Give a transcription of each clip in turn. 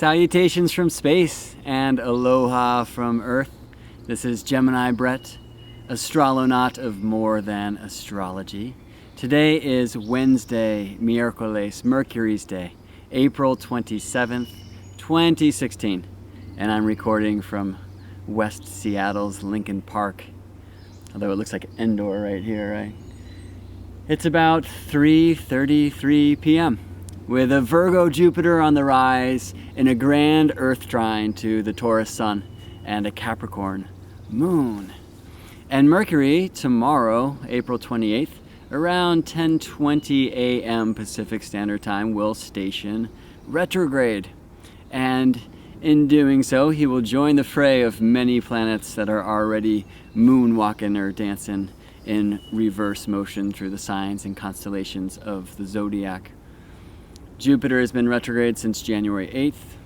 Salutations from space and aloha from Earth. This is Gemini Brett, astrolonaut of More Than Astrology. Today is Wednesday, miércoles, Mercury's Day, April 27th, 2016. And I'm recording from West Seattle's Lincoln Park. Although it looks like Endor right here, right? It's about 3:33 p.m. with a Virgo Jupiter on the rise in a grand Earth trine to the Taurus Sun and a Capricorn Moon. And Mercury tomorrow, April 28th, around 10:20 a.m. Pacific Standard Time, will station retrograde. And in doing so, he will join the fray of many planets that are already moonwalking or dancing in reverse motion through the signs and constellations of the zodiac. Jupiter has been retrograde since January 8th,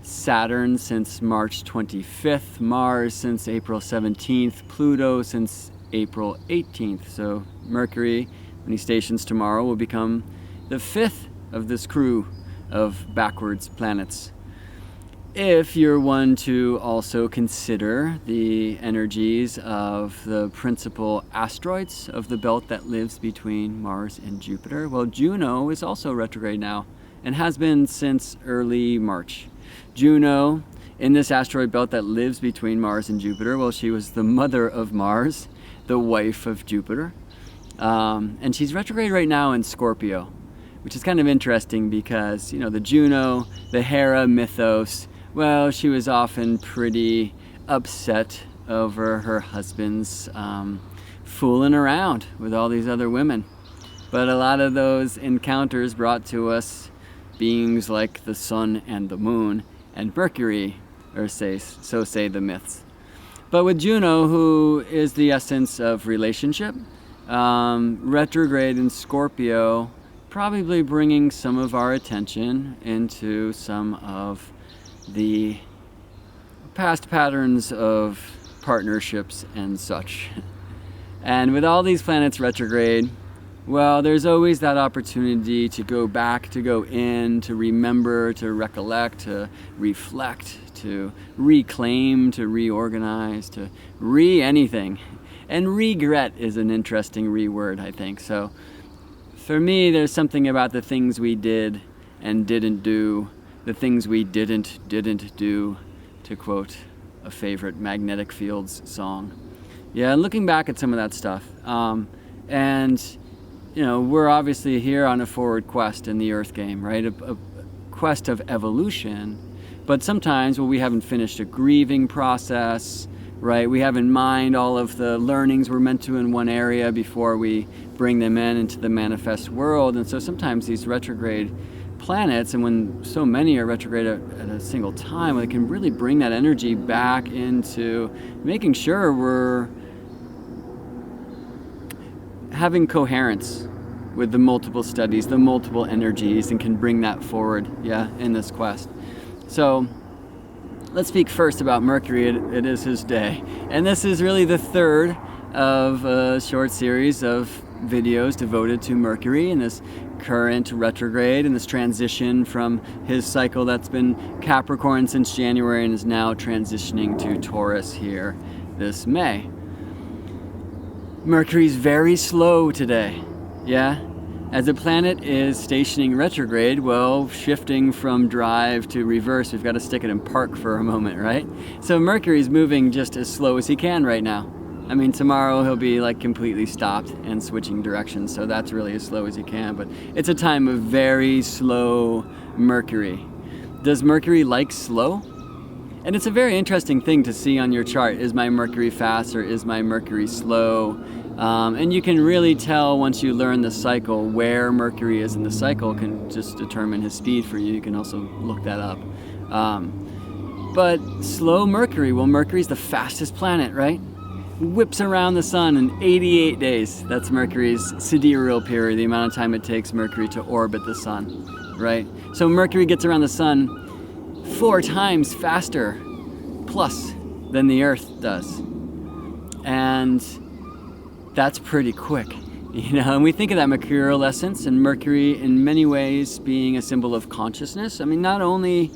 Saturn since March 25th, Mars since April 17th, Pluto since April 18th. So Mercury, when he stations tomorrow, will become the fifth of this crew of backwards planets. If you're one to also consider the energies of the principal asteroids of the belt that lives between Mars and Jupiter, well, Juno is also retrograde now and has been since early March. Juno, in this asteroid belt that lives between Mars and Jupiter, well, she was the mother of Mars, the wife of Jupiter, and she's retrograde right now in Scorpio, which is kind of interesting because, you know, the Juno, the Hera mythos, well, she was often pretty upset over her husband's fooling around with all these other women. But a lot of those encounters brought to us beings like the sun and the moon and Mercury, or so say the myths. But with Juno, who is the essence of relationship, retrograde in Scorpio, probably bringing some of our attention into some of the past patterns of partnerships and such. And with all these planets retrograde, well, there's always that opportunity to go back, to go in, to remember, to recollect, to reflect, to reclaim, to reorganize, to anything. And regret is an interesting word, I think. So for me, there's something about the things we did and didn't do, the things we didn't do, to quote a favorite Magnetic Fields song. Yeah, and looking back at some of that stuff. And, you know, we're obviously here on a forward quest in the Earth game, right? A quest of evolution. But sometimes, well, we haven't finished a grieving process, right? We have in mind all of the learnings we're meant to in one area before we bring them into the manifest world. And so sometimes these retrograde planets, and when so many are retrograde at a single time, it can really bring that energy back into making sure we're having coherence with the multiple studies, the multiple energies, and can bring that forward, in this quest. So let's speak first about Mercury. It is his day. And this is really the third of a short series of videos devoted to Mercury and this current retrograde and this transition from his cycle that's been Capricorn since January and is now transitioning to Taurus here this May. Mercury's very slow today, As the planet is stationing retrograde, well, shifting from drive to reverse, we've got to stick it in park for a moment, right? So Mercury's moving just as slow as he can right now. I mean, tomorrow he'll be like completely stopped and switching directions, so that's really as slow as he can. But it's a time of very slow Mercury. Does Mercury like slow? And it's a very interesting thing to see on your chart. Is my Mercury fast or is my Mercury slow? And you can really tell once you learn the cycle where Mercury is in the cycle can just determine his speed for you. You can also look that up. But slow Mercury, well, Mercury's the fastest planet, right? Whips around the sun in 88 days. That's Mercury's sidereal period, the amount of time it takes Mercury to orbit the sun, right? So Mercury gets around the sun 4 times faster plus than the Earth does. And that's pretty quick. And we think of that mercurial essence, and Mercury in many ways being a symbol of consciousness. I mean, not only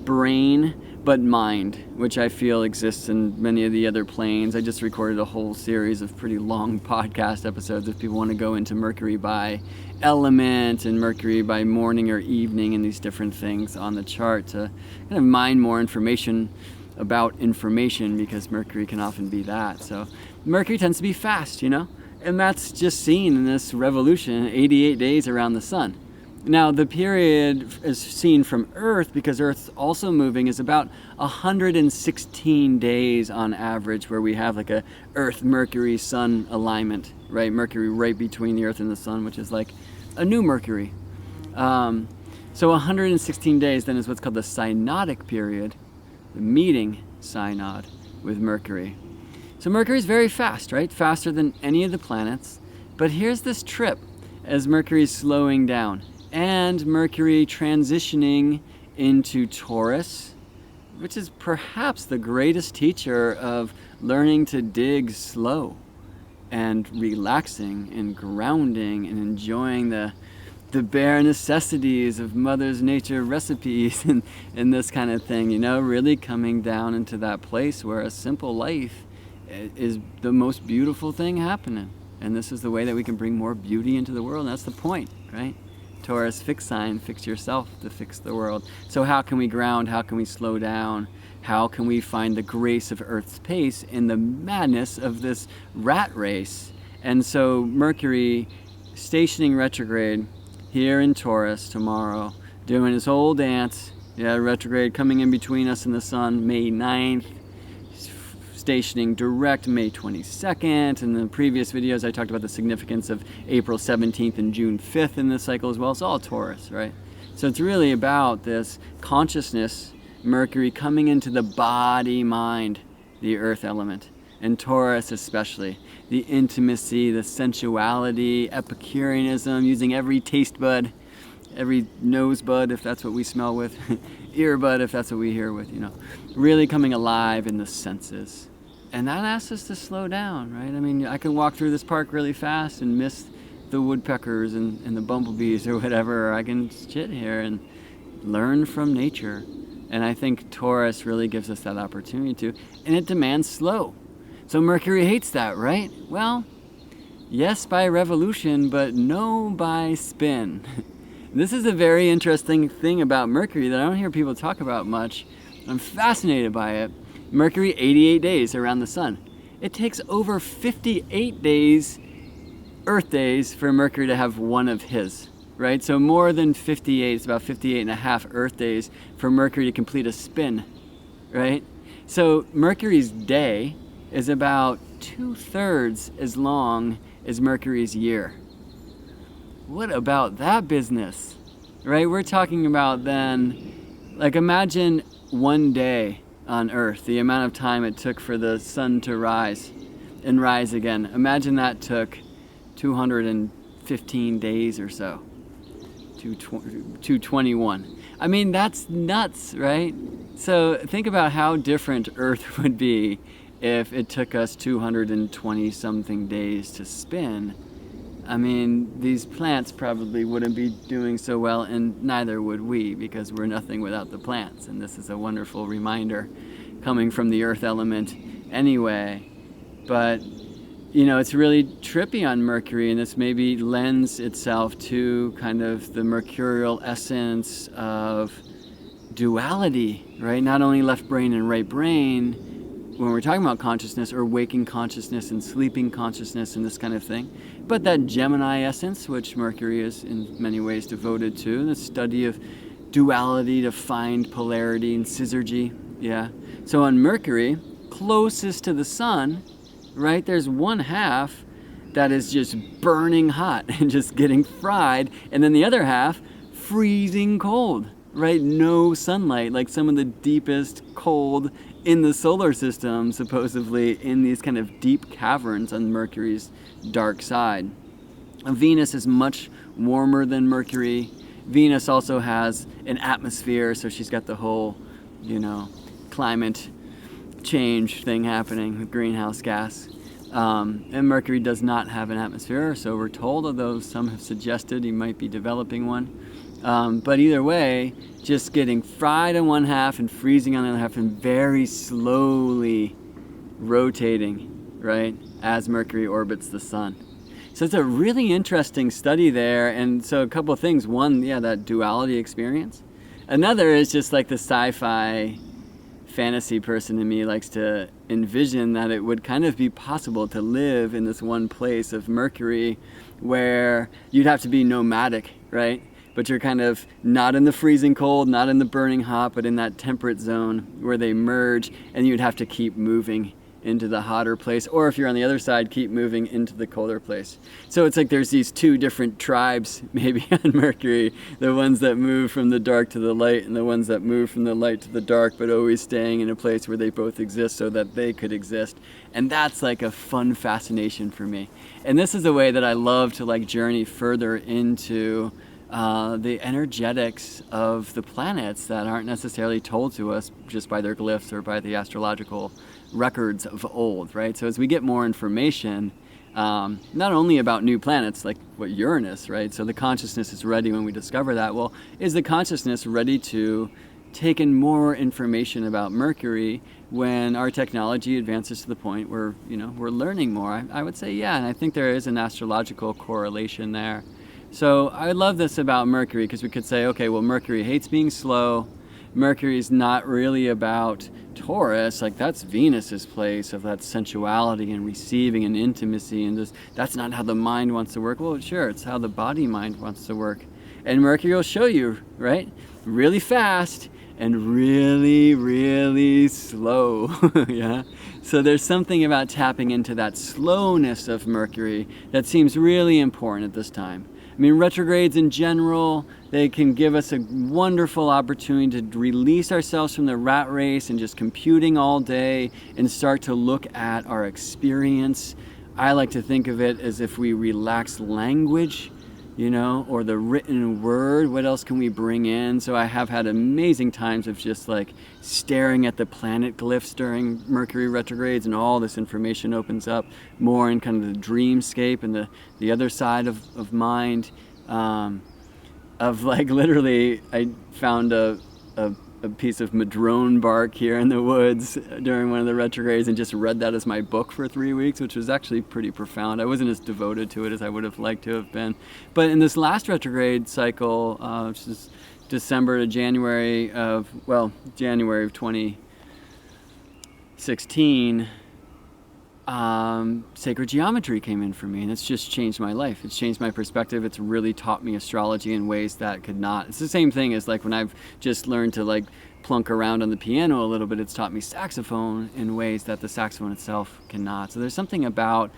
brain, but mind, which I feel exists in many of the other planes. I just recorded a whole series of pretty long podcast episodes if people want to go into Mercury by element and Mercury by morning or evening and these different things on the chart to kind of mine more information about information, because Mercury can often be that. So Mercury tends to be fast, and that's just seen in this revolution, 88 days around the sun. Now, the period is seen from Earth, because Earth's also moving, is about 116 days on average, where we have like a Earth-Mercury-Sun alignment, right? Mercury right between the Earth and the Sun, which is like a new Mercury. So 116 days then is what's called the synodic period, the meeting synod with Mercury. So Mercury is very fast, right? Faster than any of the planets. But here's this trip as Mercury is slowing down, and Mercury transitioning into Taurus, which is perhaps the greatest teacher of learning to dig slow and relaxing and grounding and enjoying the bare necessities of Mother's Nature recipes and this kind of thing, really coming down into that place where a simple life is the most beautiful thing happening. And this is the way that we can bring more beauty into the world. And that's the point, right? Taurus, fix sign, fix yourself to fix the world. So how can we ground? How can we slow down? How can we find the grace of Earth's pace in the madness of this rat race? And so Mercury stationing retrograde here in Taurus tomorrow, doing his whole dance. Retrograde coming in between us and the sun, May 9th. Stationing direct May 22nd. In the previous videos I talked about the significance of April 17th and June 5th in this cycle as well. It's all Taurus, right? So it's really about this consciousness, Mercury coming into the body mind, the earth element, and Taurus especially. The intimacy, the sensuality, Epicureanism, using every taste bud, every nose bud if that's what we smell with, ear bud if that's what we hear with, really coming alive in the senses. And that asks us to slow down, right? I mean, I can walk through this park really fast and miss the woodpeckers and the bumblebees or whatever, or I can sit here and learn from nature. And I think Taurus really gives us that opportunity to, and it demands slow. So Mercury hates that, right? Well, yes by revolution, but no by spin. This is a very interesting thing about Mercury that I don't hear people talk about much. I'm fascinated by it. Mercury, 88 days around the sun. It takes over 58 days, Earth days, for Mercury to have one of his, right? So more than 58, it's about 58 and a half Earth days for Mercury to complete a spin, right? So Mercury's day is about 2/3 as long as Mercury's year. What about that business, right? We're talking about then, like, imagine one day on Earth, the amount of time it took for the sun to rise and rise again. Imagine that took 215 days or so, 221. I mean, that's nuts, right? So think about how different Earth would be if it took us 220 something days to spin. I mean, these plants probably wouldn't be doing so well, and neither would we, because we're nothing without the plants. And this is a wonderful reminder coming from the earth element anyway. But, it's really trippy on Mercury, and this maybe lends itself to kind of the mercurial essence of duality, right? Not only left brain and right brain, when we're talking about consciousness, or waking consciousness and sleeping consciousness and this kind of thing, but that Gemini essence, which Mercury is in many ways devoted to, the study of duality to find polarity and syzygy. So on Mercury, closest to the sun, right, there's one half that is just burning hot and just getting fried, and then the other half freezing cold, right? No sunlight, like some of the deepest cold in the solar system, supposedly in these kind of deep caverns on Mercury's dark side. Venus is much warmer than Mercury. Venus also has an atmosphere, so she's got the whole, climate change thing happening with greenhouse gas. And Mercury does not have an atmosphere, so we're told, although some have suggested he might be developing one. But either way, just getting fried on one half and freezing on the other half and very slowly rotating, right, as Mercury orbits the sun. So it's a really interesting study there. And so a couple of things. One, yeah, that duality experience. Another is just like the sci-fi fantasy person in me likes to envision that it would kind of be possible to live in this one place of Mercury where you'd have to be nomadic, right? But you're kind of not in the freezing cold, not in the burning hot, but in that temperate zone where they merge, and you'd have to keep moving into the hotter place, or if you're on the other side, keep moving into the colder place. So it's like there's these two different tribes maybe on Mercury, the ones that move from the dark to the light and the ones that move from the light to the dark, but always staying in a place where they both exist so that they could exist. And that's like a fun fascination for me. And this is a way that I love to like journey further into the energetics of the planets that aren't necessarily told to us just by their glyphs or by the astrological records of old, right? So as we get more information, not only about new planets like what Uranus, right? So the consciousness is ready when we discover that. Well, is the consciousness ready to take in more information about Mercury when our technology advances to the point where, you know, we're learning more? I would say, yeah, and I think there is an astrological correlation there. So I love this about Mercury because we could say, okay, well, Mercury hates being slow. Mercury is not really about Taurus, like that's Venus's place of that sensuality and receiving and intimacy, and just, that's not how the mind wants to work. Well, sure, it's how the body mind wants to work. And Mercury will show you, right? Really fast and really, really slow, yeah? So there's something about tapping into that slowness of Mercury that seems really important at this time. I mean, retrogrades in general, they can give us a wonderful opportunity to release ourselves from the rat race and just computing all day and start to look at our experience. I like to think of it as if we relax language, you know, or the written word. What else can we bring in? So I have had amazing times of just like staring at the planet glyphs during Mercury retrogrades, and all this information opens up more in kind of the dreamscape and the other side of mind. Of like literally, I found a piece of madrone bark here in the woods during one of the retrogrades and just read that as my book for 3 weeks, which was actually pretty profound. I wasn't as devoted to it as I would have liked to have been. But in this last retrograde cycle, which is December to January of 2016, sacred geometry came in for me, and it's just changed my life. It's changed my perspective. It's really taught me astrology in ways that could not. It's the same thing as like when I've just learned to like plunk around on the piano a little bit. It's taught me saxophone in ways that the saxophone itself cannot. So there's something about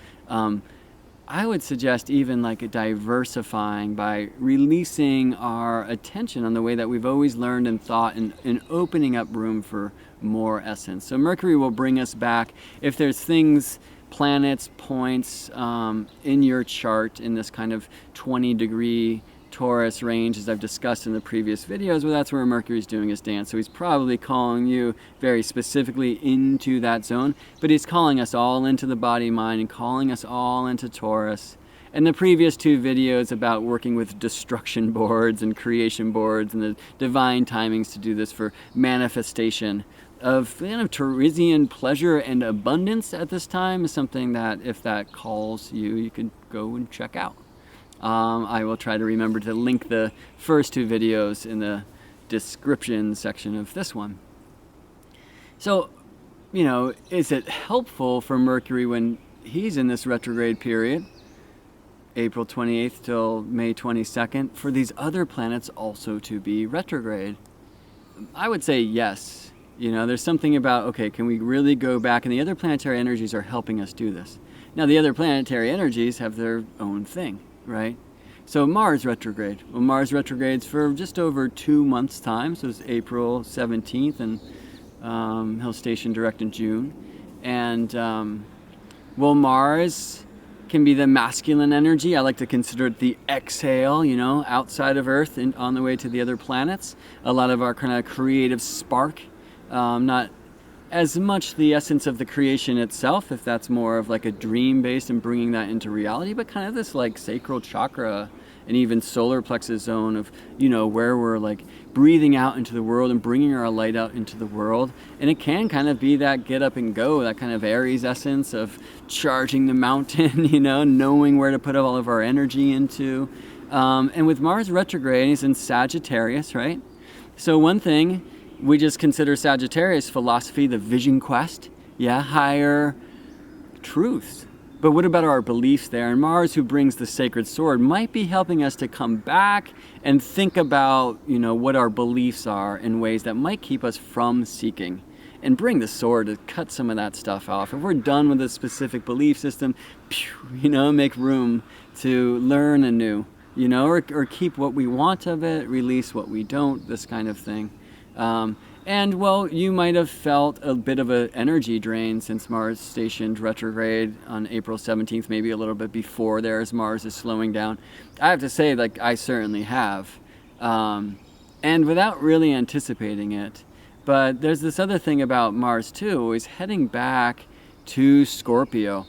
I would suggest even like a diversifying by releasing our attention on the way that we've always learned and thought, and opening up room for more essence. So Mercury will bring us back. If there's things, planets, points in your chart in this kind of 20-degree Taurus range, as I've discussed in the previous videos, well, that's where Mercury's doing his dance. So he's probably calling you very specifically into that zone, but he's calling us all into the body mind and calling us all into Taurus. And the previous two videos about working with destruction boards and creation boards and the divine timings to do this for manifestation of kind of Taurosian pleasure and abundance at this time is something that, if that calls you, you could go and check out. I will try to remember to link the first two videos in the description section of this one. So, you know, is it helpful for Mercury when he's in this retrograde period, April 28th till May 22nd, for these other planets also to be retrograde? I would say yes. You know, there's something about, okay, can we really go back? And the other planetary energies are helping us do this. Now, the other planetary energies have their own thing, right? So Mars retrograde. Well, Mars retrogrades for just over 2 months' time. So it's April 17th, and he'll station direct in June. And, well, Mars can be the masculine energy. I like to consider it the exhale, you know, outside of Earth and on the way to the other planets. A lot of our kind of creative spark, not as much the essence of the creation itself, if that's more of like a dream based and bringing that into reality, but kind of this like sacral chakra and even solar plexus zone of, where we're like breathing out into the world and bringing our light out into the world. And it can kind of be that get up and go, that kind of Aries essence of charging the mountain, knowing where to put all of our energy into. And with Mars retrograde, he's in Sagittarius, right? So one thing, we just consider Sagittarius philosophy, the vision quest, higher truths. But what about our beliefs there? And Mars, who brings the sacred sword, might be helping us to come back and think about, what our beliefs are in ways that might keep us from seeking, and bring the sword to cut some of that stuff off. If we're done with a specific belief system, make room to learn anew, or keep what we want of it, release what we don't, this kind of thing. And well, you might have felt a bit of an energy drain since Mars stationed retrograde on April 17th, maybe a little bit before there, as Mars is slowing down. I have to say, I certainly have. And without really anticipating it. But there's this other thing about Mars too, is heading back to Scorpio.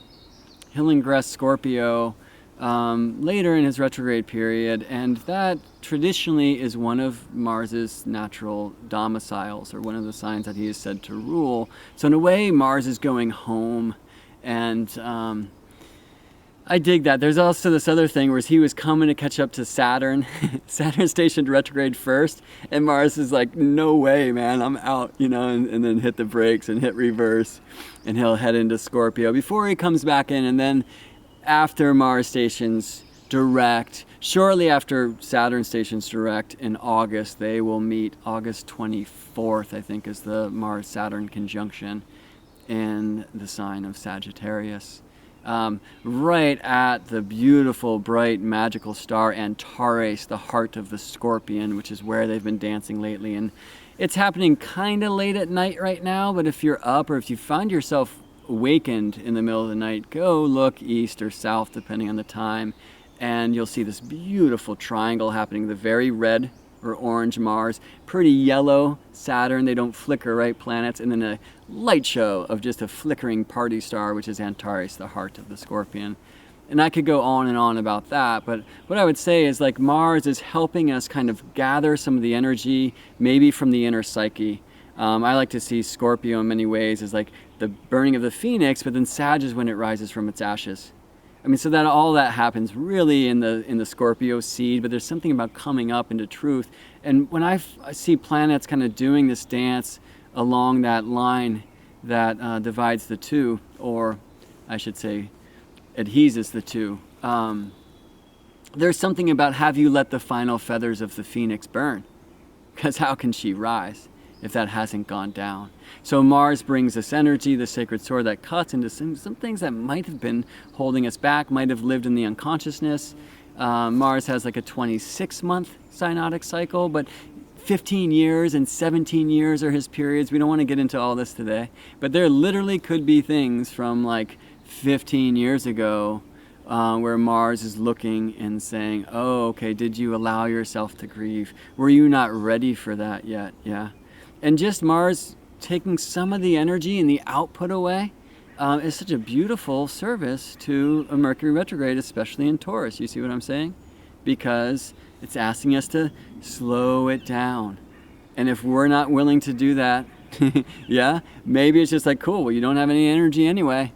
He'll ingress Scorpio later in his retrograde period, and that traditionally is one of Mars's natural domiciles, or one of the signs that he is said to rule. So in a way, Mars is going home, and I dig that. There's also this other thing where he was coming to catch up to Saturn. Saturn stationed retrograde first, and Mars is like, no way, man, I'm out, and then hit the brakes and hit reverse, and he'll head into Scorpio before he comes back in. And then after Mars stations direct, shortly after Saturn stations direct in August, they will meet. August 24th, I think, is the Mars-Saturn conjunction in the sign of Sagittarius. Right at the beautiful, bright, magical star Antares, the heart of the Scorpion, which is where they've been dancing lately. And it's happening kind of late at night right now, but if you're up, or if you find yourself awakened in the middle of the night, go look east or south depending on the time, and you'll see this beautiful triangle happening. The very red or orange Mars, pretty yellow Saturn, they don't flicker, right, planets, and then a light show of just a flickering party star, which is Antares, the heart of the Scorpion. And I could go on and on about that, but what I would say is Mars is helping us kind of gather some of the energy, maybe from the inner psyche. I like to see Scorpio in many ways as the burning of the phoenix, but then Sag is when it rises from its ashes. I mean, so that all that happens really in the Scorpio seed, but there's something about coming up into truth. And when I see planets kind of doing this dance along that line that divides the two, or I should say adheses the two, there's something about, have you let the final feathers of the phoenix burn? Because how can she rise if that hasn't gone down? So Mars brings this energy, the sacred sword that cuts into some things that might have been holding us back, might have lived in the unconsciousness. Mars has a 26-month synodic cycle, but 15 years and 17 years are his periods. We don't want to get into all this today, but there literally could be things from 15 years ago where Mars is looking and saying, oh, okay, did you allow yourself to grieve? Were you not ready for that yet? Yeah. And just Mars taking some of the energy and the output away is such a beautiful service to a Mercury retrograde, especially in Taurus. You see what I'm saying? Because it's asking us to slow it down. And if we're not willing to do that, maybe it's just cool, well, you don't have any energy anyway.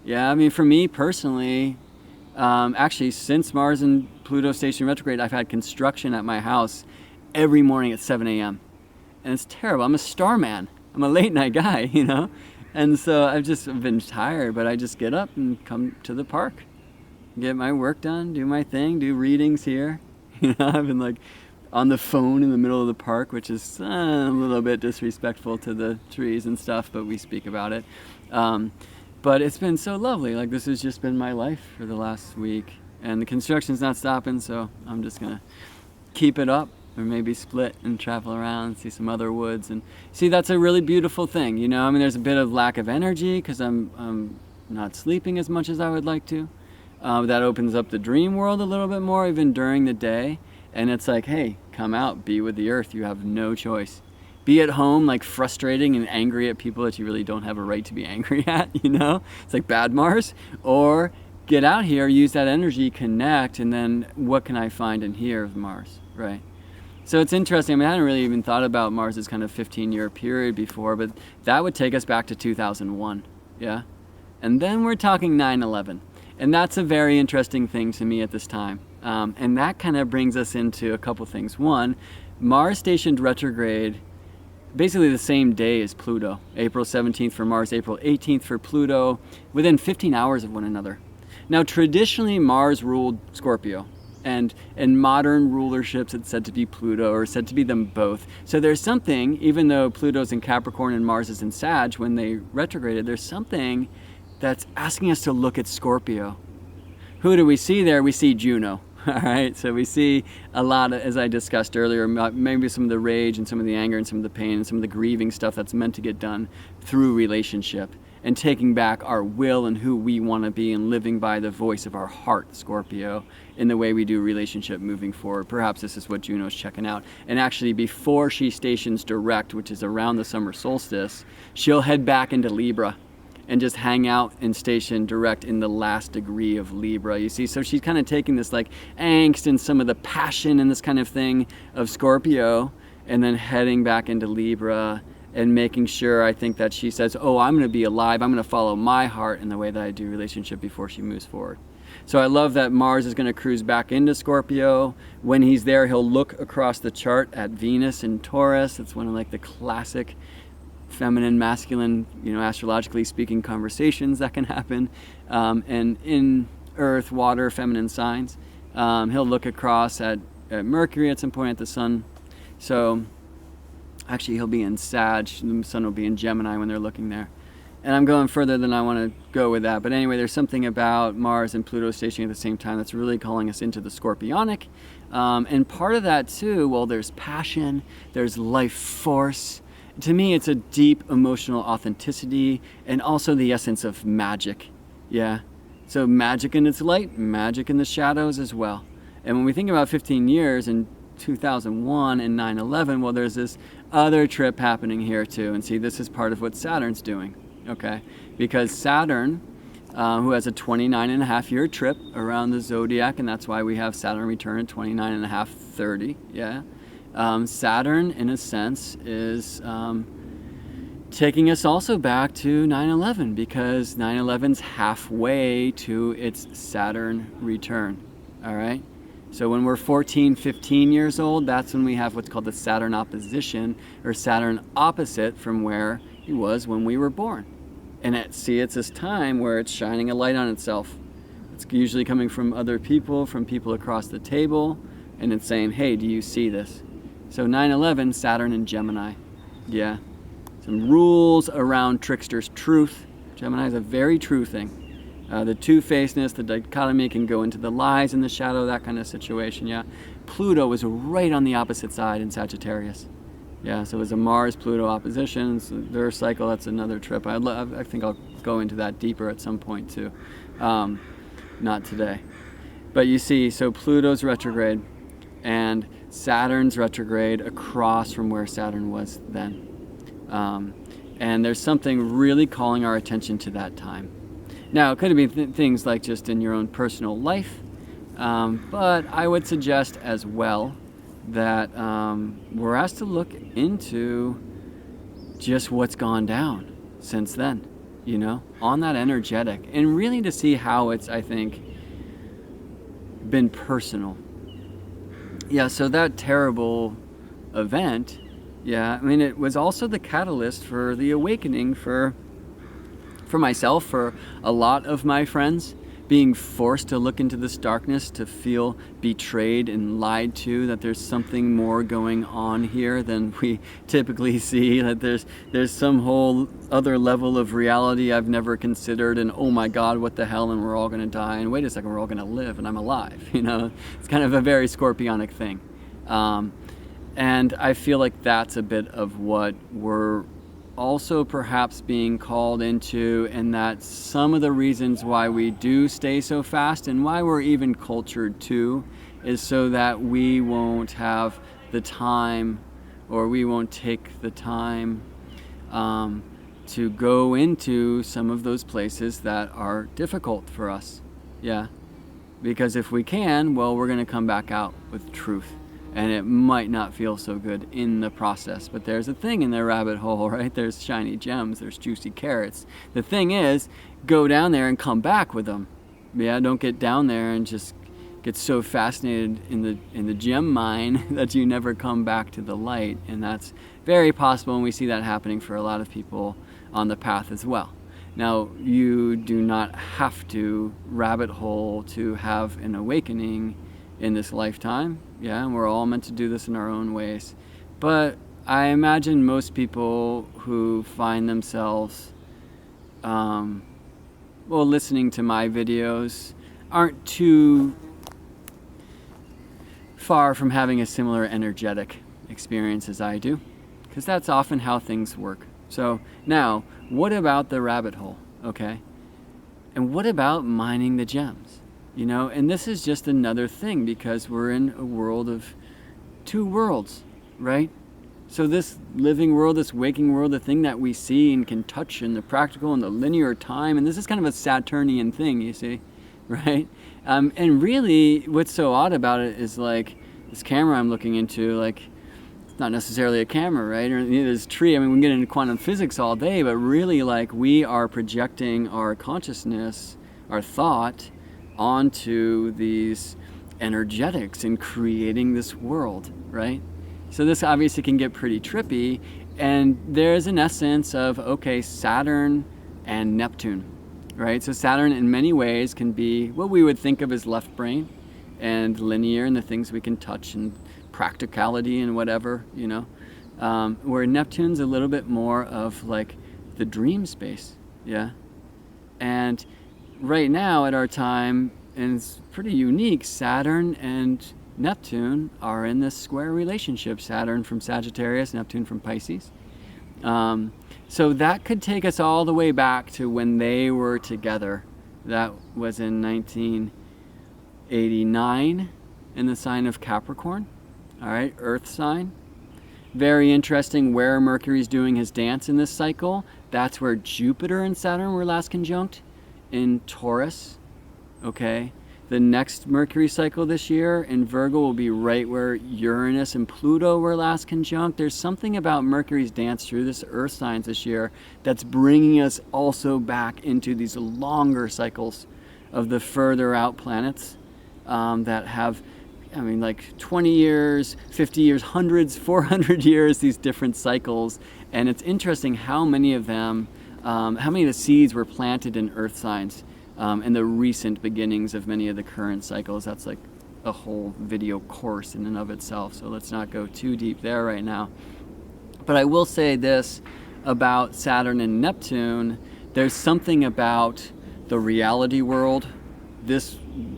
Yeah, I mean, for me personally, actually, since Mars and Pluto station retrograde, I've had construction at my house every morning at 7 a.m. And it's terrible. I'm a star man. I'm a late night guy, And so I've been tired, but I just get up and come to the park, get my work done, do my thing, do readings here. I've been on the phone in the middle of the park, which is a little bit disrespectful to the trees and stuff, but we speak about it. But it's been so lovely. This has just been my life for the last week. And the construction's not stopping, so I'm just going to keep it up, or maybe split and travel around, see some other woods. And see, that's a really beautiful thing, I mean, there's a bit of lack of energy because I'm not sleeping as much as I would like to. That opens up the dream world a little bit more, even during the day. And it's hey, come out, be with the earth. You have no choice. be at home like frustrating and angry at people that you really don't have a right to be angry at, It's like bad Mars. Or get out here, use that energy, connect, and then what can I find in here of Mars, right? So it's interesting. I mean, I hadn't really even thought about Mars's kind of 15-year period before, but that would take us back to 2001, yeah? And then we're talking 9/11. And that's a very interesting thing to me at this time. And that kind of brings us into a couple things. One, Mars stationed retrograde basically the same day as Pluto. April 17th for Mars, April 18th for Pluto, within 15 hours of one another. Now, traditionally, Mars ruled Scorpio. And in modern rulerships, it's said to be Pluto, or said to be them both. So there's something, even though Pluto's in Capricorn and Mars is in Sag, when they retrograded, there's something that's asking us to look at Scorpio. Who do we see there? We see Juno. All right, so we see a lot of, as I discussed earlier, maybe some of the rage and some of the anger and some of the pain and some of the grieving stuff that's meant to get done through relationship, and taking back our will and who we want to be, and living by the voice of our heart, Scorpio, in the way we do relationship moving forward. Perhaps this is what Juno's checking out. And actually, before she stations direct, which is around the summer solstice, she'll head back into Libra and just hang out and station direct in the last degree of Libra, you see. So she's kind of taking this like angst and some of the passion and this kind of thing of Scorpio, and then heading back into Libra and making sure, I think, that she says, oh, I'm going to be alive, I'm going to follow my heart in the way that I do relationship before she moves forward. So I love that Mars is going to cruise back into Scorpio. When he's there, he'll look across the chart at Venus in Taurus. It's one of like the classic feminine, masculine, astrologically speaking, conversations that can happen. And in Earth, water, feminine signs. He'll look across at Mercury at some point, at the sun. So actually, he'll be in Sag, the sun will be in Gemini when they're looking there. And I'm going further than I want to go with that. But anyway, there's something about Mars and Pluto stationing at the same time that's really calling us into the Scorpionic. And part of that too, well, there's passion, there's life force. To me, it's a deep emotional authenticity, and also the essence of magic. Yeah. So magic in its light, magic in the shadows as well. And when we think about 15 years and 2001 and 9/11, well, there's this other trip happening here too. And see, this is part of what Saturn's doing, okay? Because Saturn, who has a 29.5-year trip around the zodiac, and that's why we have Saturn return at 29.5, 30, yeah? Saturn, in a sense, is taking us also back to 9/11, because 9/11's halfway to its Saturn return, all right? So when we're 14, 15 years old, that's when we have what's called the Saturn opposition, or Saturn opposite from where he was when we were born. And it's this time where it's shining a light on itself. It's usually coming from other people, from people across the table, and it's saying, hey, do you see this? So 9/11, Saturn in Gemini. Yeah. Some rules around trickster's truth. Gemini is a very true thing. The two-facedness, the dichotomy can go into the lies and the shadow, that kind of situation, yeah. Pluto was right on the opposite side in Sagittarius. Yeah, so it was a Mars-Pluto opposition. So their cycle, that's another trip. I think I'll go into that deeper at some point too. Not today. But you see, so Pluto's retrograde and Saturn's retrograde across from where Saturn was then. And there's something really calling our attention to that time. Now, it could be things like just in your own personal life, but I would suggest as well that we're asked to look into just what's gone down since then, on that energetic, and really to see how it's, I think, been personal. Yeah, so that terrible event, yeah, I mean, it was also the catalyst for the awakening for myself, for a lot of my friends, being forced to look into this darkness, to feel betrayed and lied to, that there's something more going on here than we typically see, that there's some whole other level of reality I've never considered, and oh my God, what the hell, and we're all gonna die, and wait a second, we're all gonna live, and I'm alive, It's kind of a very scorpionic thing. And I feel like that's a bit of what we're also perhaps being called into, and that some of the reasons why we do stay so fast and why we're even cultured to is so that we won't have the time or we won't take the time to go into some of those places that are difficult for us. Yeah. Because if we can, well, we're going to come back out with truth. And it might not feel so good in the process. But there's a thing in the rabbit hole, right? There's shiny gems, there's juicy carrots. The thing is, go down there and come back with them. Yeah, don't get down there and just get so fascinated in the gem mine that you never come back to the light. And that's very possible, and we see that happening for a lot of people on the path as well. Now, you do not have to rabbit hole to have an awakening in this lifetime. Yeah, and we're all meant to do this in our own ways. But I imagine most people who find themselves listening to my videos aren't too far from having a similar energetic experience as I do, because that's often how things work. So now, what about the rabbit hole, okay? And what about mining the gems? You know, and this is just another thing, because we're in a world of two worlds, right? So this living world, this waking world, the thing that we see and can touch, and the practical and the linear time, and this is kind of a Saturnian thing, you see, right? And really, what's so odd about it is, like, this camera I'm looking into, like, it's not necessarily a camera, right? Or this tree. I mean, we can get into quantum physics all day, but really, like, we are projecting our consciousness, our thought, onto these energetics and creating this world, right? So this obviously can get pretty trippy, and there's an essence of, okay, Saturn and Neptune, right? So Saturn in many ways can be what we would think of as left brain and linear, and the things we can touch and practicality and whatever, you know, where Neptune's a little bit more of like the dream space, yeah? And right now at our time, and it's pretty unique, Saturn and Neptune are in this square relationship. Saturn from Sagittarius, Neptune from Pisces. So that could take us all the way back to when they were together. That was in 1989 in the sign of Capricorn. All right, Earth sign. Very interesting where Mercury's doing his dance in this cycle. That's where Jupiter and Saturn were last conjunct, in Taurus. Okay, the next Mercury cycle this year in Virgo will be right where Uranus and Pluto were last conjunct. There's something about Mercury's dance through this Earth signs this year that's bringing us also back into these longer cycles of the further out planets that have, I mean, like 20 years, 50 years, hundreds, 400 years, these different cycles. And it's interesting how many of them, how many of the seeds were planted in Earth signs in the recent beginnings of many of the current cycles. That's like a whole video course in and of itself, so let's not go too deep there right now. But I will say this about Saturn and Neptune: there's something about the reality world, this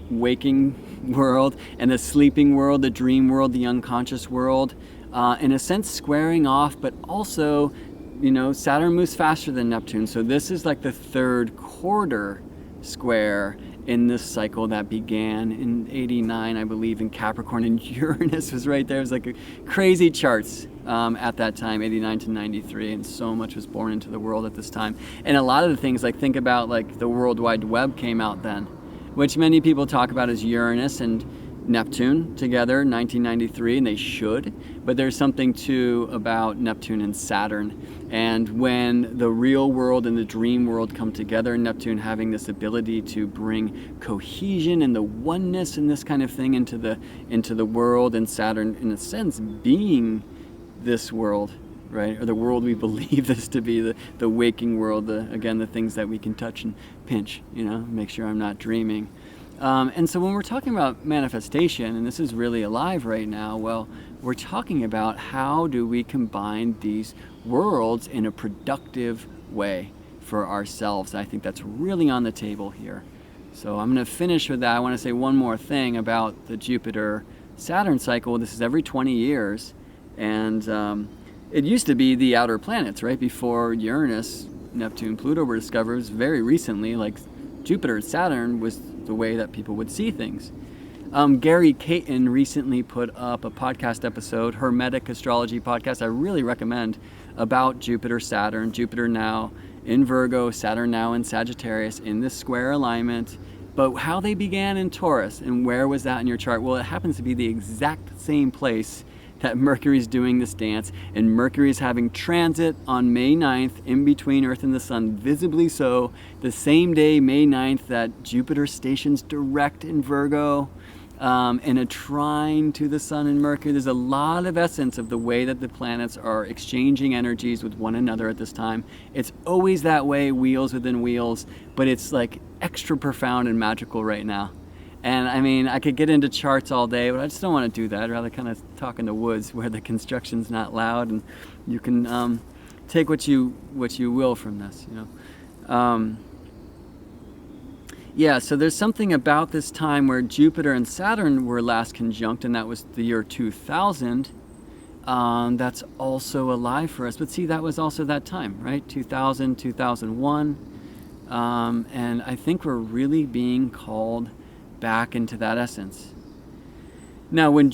waking world, and the sleeping world, the dream world, the unconscious world, in a sense squaring off, but also, you know, Saturn moves faster than Neptune, so this is like the third quarter square in this cycle that began in 89, I believe, in Capricorn, and Uranus was right there. It was like a crazy charts at that time, 89 to 93, and so much was born into the world at this time. And a lot of the things, like think about like the World Wide Web came out then, which many people talk about as Uranus and Neptune together, 1993, and they should, but there's something too about Neptune and Saturn. And when the real world and the dream world come together, Neptune having this ability to bring cohesion and the oneness and this kind of thing into the world, and Saturn, in a sense, being this world, right? Or the world we believe this to be, the waking world, again, the things that we can touch and pinch, you know, make sure I'm not dreaming. And so when we're talking about manifestation, and this is really alive right now, well, we're talking about how do we combine these worlds in a productive way for ourselves. I think that's really on the table here. So I'm going to finish with that. I want to say one more thing about the Jupiter-Saturn cycle. This is every 20 years, and it used to be the outer planets, right? Before Uranus, Neptune, Pluto were discovered very recently, like Jupiter and Saturn was the way that people would see things. Gary Caton recently put up a podcast episode, Hermetic Astrology Podcast, I really recommend, about Jupiter, Saturn, Jupiter now in Virgo, Saturn now in Sagittarius, in this square alignment, but how they began in Taurus, and where was that in your chart? Well, it happens to be the exact same place that Mercury's doing this dance, and Mercury is having transit on May 9th in between Earth and the Sun, visibly so, the same day, May 9th, that Jupiter stations direct in Virgo, in a trine to the Sun and Mercury. There's a lot of essence of the way that the planets are exchanging energies with one another at this time. It's always that way, wheels within wheels, but it's like extra profound and magical right now. And I mean, I could get into charts all day, but I just don't want to do that. I'd rather kind of talk in the woods where the construction's not loud, and you can take what you will from this, you know. Yeah, so there's something about this time where Jupiter and Saturn were last conjunct, and that was the year 2000. That's also alive for us. But see, that was also that time, right? 2000, 2001. And I think we're really being called back into that essence. Now, when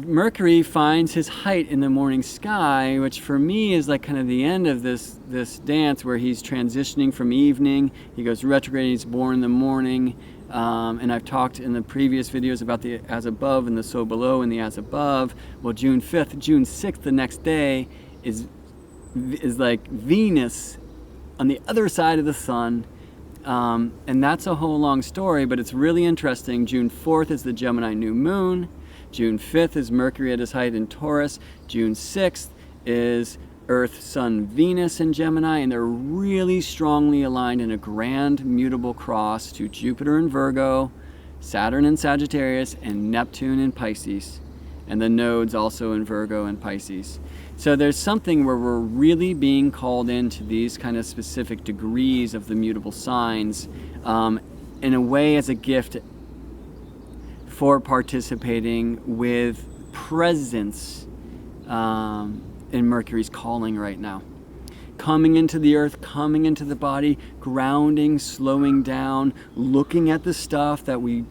Mercury finds his height in the morning sky, which for me is like kind of the end of this dance where he's transitioning from evening, he goes retrograde, he's born in the morning, and I've talked in the previous videos about the as above and the so below and the as above. Well, June 5th, June 6th, the next day is like Venus on the other side of the sun. And that's a whole long story, but it's really interesting. June 4th is the Gemini new moon. June 5th is Mercury at his height in Taurus. June 6th is Earth, Sun, Venus in Gemini, and they're really strongly aligned in a grand mutable cross to Jupiter in Virgo, Saturn in Sagittarius, and Neptune in Pisces. And the nodes also in Virgo and Pisces. So there's something where we're really being called into these kind of specific degrees of the mutable signs, in a way as a gift for participating with presence in Mercury's calling right now. Coming into the earth, coming into the body, grounding, slowing down, looking at the stuff that we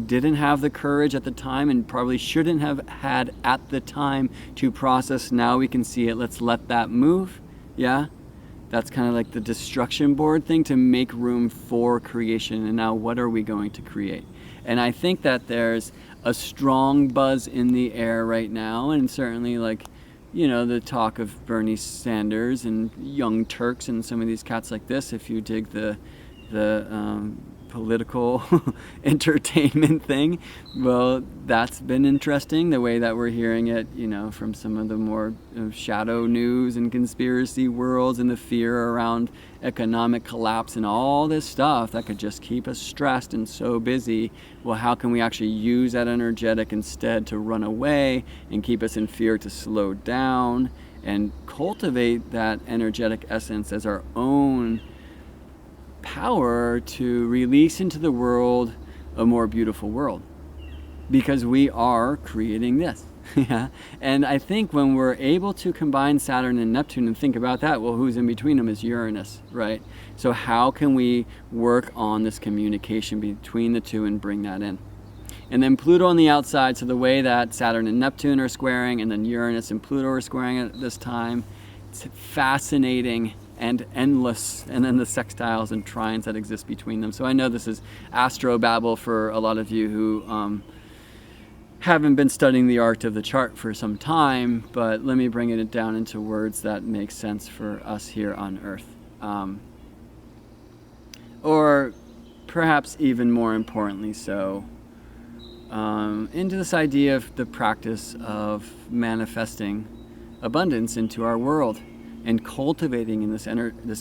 didn't have the courage at the time and probably shouldn't have had at the time to process. Now we can see it. Let's let that move. Yeah? That's kind of like the destruction board thing, to make room for creation. And now what are we going to create? And I think that there's a strong buzz in the air right now, and certainly like, you know, the talk of Bernie Sanders and Young Turks and some of these cats like this, if you dig the political entertainment thing, well, that's been interesting, the way that we're hearing it, you know, from some of the more shadow news and conspiracy worlds, and the fear around economic collapse and all this stuff that could just keep us stressed and so busy. Well, how can we actually use that energetic instead to run away and keep us in fear, to slow down and cultivate that energetic essence as our own power to release into the world a more beautiful world, because we are creating this. Yeah. And I think when we're able to combine Saturn and Neptune and think about that, well, who's in between them is Uranus, right? So how can we work on this communication between the two and bring that in? And then Pluto on the outside, so the way that Saturn and Neptune are squaring, and then Uranus and Pluto are squaring at this time, it's fascinating and endless, and then the sextiles and trines that exist between them. So I know this is astrobabble for a lot of you who haven't been studying the art of the chart for some time, but let me bring it down into words that make sense for us here on Earth. Or perhaps even more importantly so, into this idea of the practice of manifesting abundance into our world and cultivating in this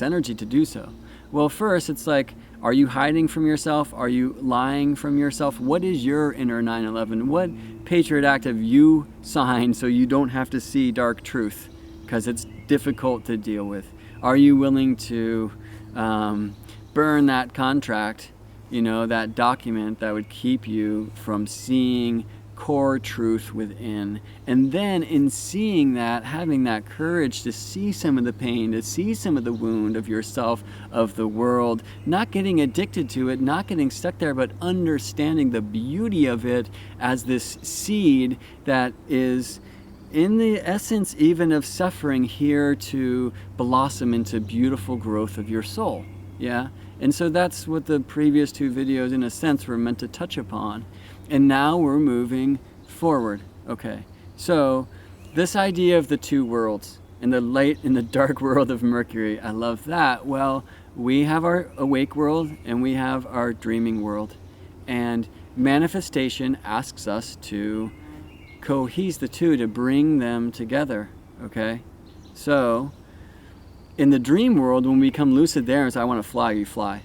energy to do so. Well, first, it's like, are you hiding from yourself? Are you lying from yourself? What is your inner 9/11? What Patriot Act have you signed so you don't have to see dark truth? Because it's difficult to deal with. Are you willing to burn that contract, you know, that document that would keep you from seeing core truth within. And then in seeing that, having that courage to see some of the pain, to see some of the wound of yourself, of the world, not getting addicted to it, not getting stuck there, but understanding the beauty of it as this seed that is in the essence even of suffering here to blossom into beautiful growth of your soul. Yeah? And so that's what the previous two videos in a sense were meant to touch upon. And now we're moving forward. Okay, so this idea of the two worlds, in the light and the dark world of Mercury, I love that. Well, we have our awake world and we have our dreaming world. And manifestation asks us to cohese the two, to bring them together, okay? So, in the dream world, when we become lucid there and say, I want to fly, you fly.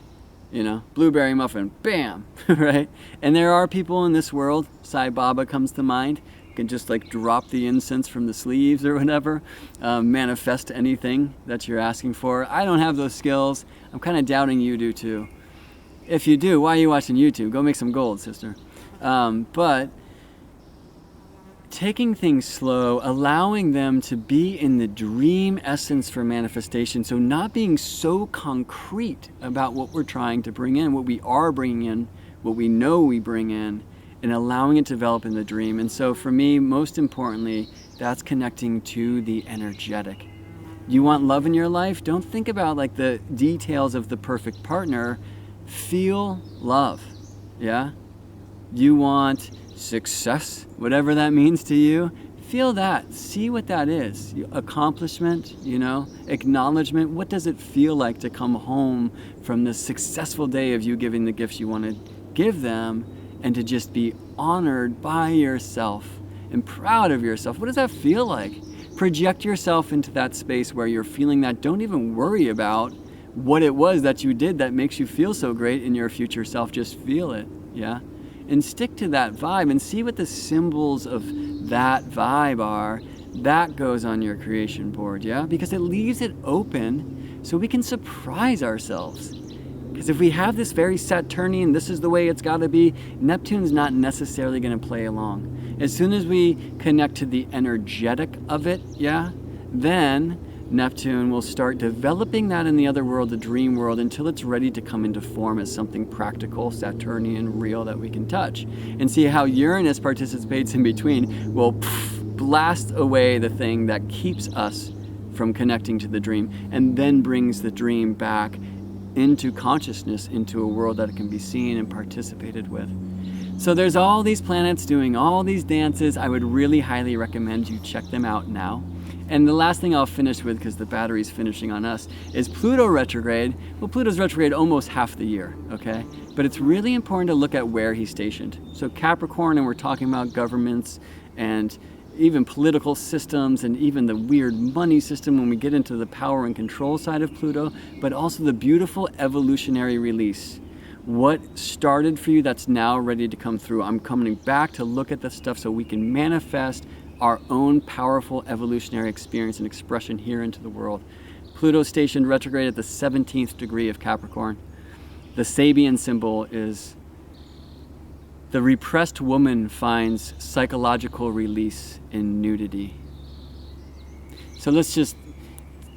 You know, blueberry muffin, bam, right? And there are people in this world, Sai Baba comes to mind, can just like drop the incense from the sleeves or whatever, manifest anything that you're asking for. I don't have those skills. I'm kind of doubting you do too. If you do, why are you watching YouTube? Go make some gold, sister. But taking things slow, allowing them to be in the dream essence for manifestation, so not being so concrete about what we're trying to bring in, what we are bringing in, what we know we bring in, and allowing it to develop in the dream. And so for me, most importantly, that's connecting to the energetic. You want love in your life? Don't think about like the details of the perfect partner. Feel love, yeah? You want success, whatever that means to you, feel that, see what that is. Accomplishment, you know, acknowledgement. What does it feel like to come home from this successful day of you giving the gifts you want to give them, and to just be honored by yourself and proud of yourself? What does that feel like? Project yourself into that space where you're feeling that. Don't even worry about what it was that you did that makes you feel so great in your future self. Just feel it, yeah? And stick to that vibe and see what the symbols of that vibe are. That goes on your creation board, yeah? Because it leaves it open so we can surprise ourselves. Because if we have this very Saturnian, this is the way it's got to be, Neptune's not necessarily going to play along. As soon as we connect to the energetic of it, yeah, then Neptune will start developing that in the other world, the dream world, until it's ready to come into form as something practical, Saturnian, real that we can touch. And see how Uranus participates in between, will blast away the thing that keeps us from connecting to the dream, and then brings the dream back into consciousness, into a world that it can be seen and participated with. So there's all these planets doing all these dances. I would really highly recommend you check them out now. And the last thing I'll finish with, because the battery's finishing on us, is Pluto retrograde. Well, Pluto's retrograde almost half the year, okay? But it's really important to look at where he's stationed. So Capricorn, and we're talking about governments and even political systems and even the weird money system when we get into the power and control side of Pluto, but also the beautiful evolutionary release. What started for you that's now ready to come through. I'm coming back to look at this stuff so we can manifest our own powerful evolutionary experience and expression here into the world. Pluto stationed retrograde at the 17th degree of Capricorn. The Sabian symbol is the repressed woman finds psychological release in nudity. So let's just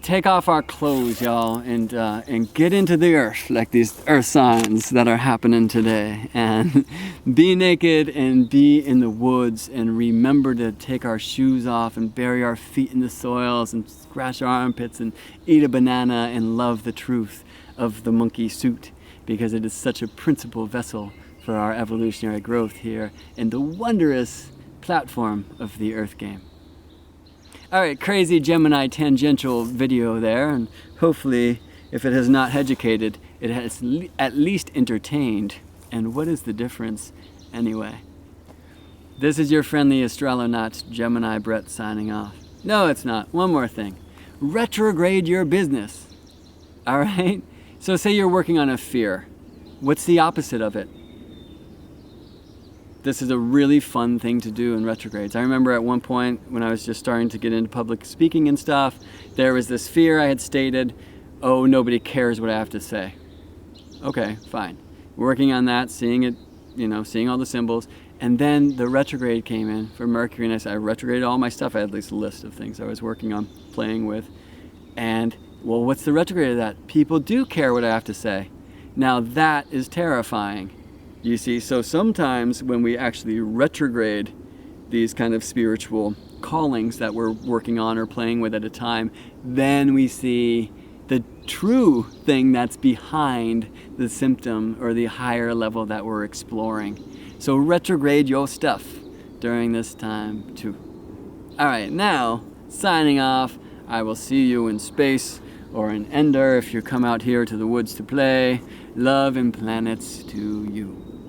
take off our clothes, y'all, and get into the earth, like these earth signs that are happening today, and be naked and be in the woods, and remember to take our shoes off and bury our feet in the soils and scratch our armpits and eat a banana and love the truth of the monkey suit, because it is such a principal vessel for our evolutionary growth here in the wondrous platform of the earth game. All right, crazy Gemini tangential video there, and hopefully, if it has not educated, it has at least entertained. And what is the difference anyway? This is your friendly astronaut, Gemini Brett, signing off. No, it's not. One more thing. Retrograde your business. All right? So say you're working on a fear. What's the opposite of it? This is a really fun thing to do in retrogrades. I remember at one point when I was just starting to get into public speaking and stuff, there was this fear I had stated, oh, nobody cares what I have to say. Okay, fine. Working on that, seeing it seeing all the symbols. And then the retrograde came in for Mercury, and I retrograded all my stuff. I had this list of things I was working on, playing with. And, well, what's the retrograde of that? People do care what I have to say. Now that is terrifying, you see. So sometimes when we actually retrograde these kind of spiritual callings that we're working on or playing with at a time, then we see the true thing that's behind the symptom or the higher level that we're exploring. So retrograde your stuff during this time too. All right, now signing off. I will see you in space or in Ender if you come out here to the woods to play. Love and planets to you.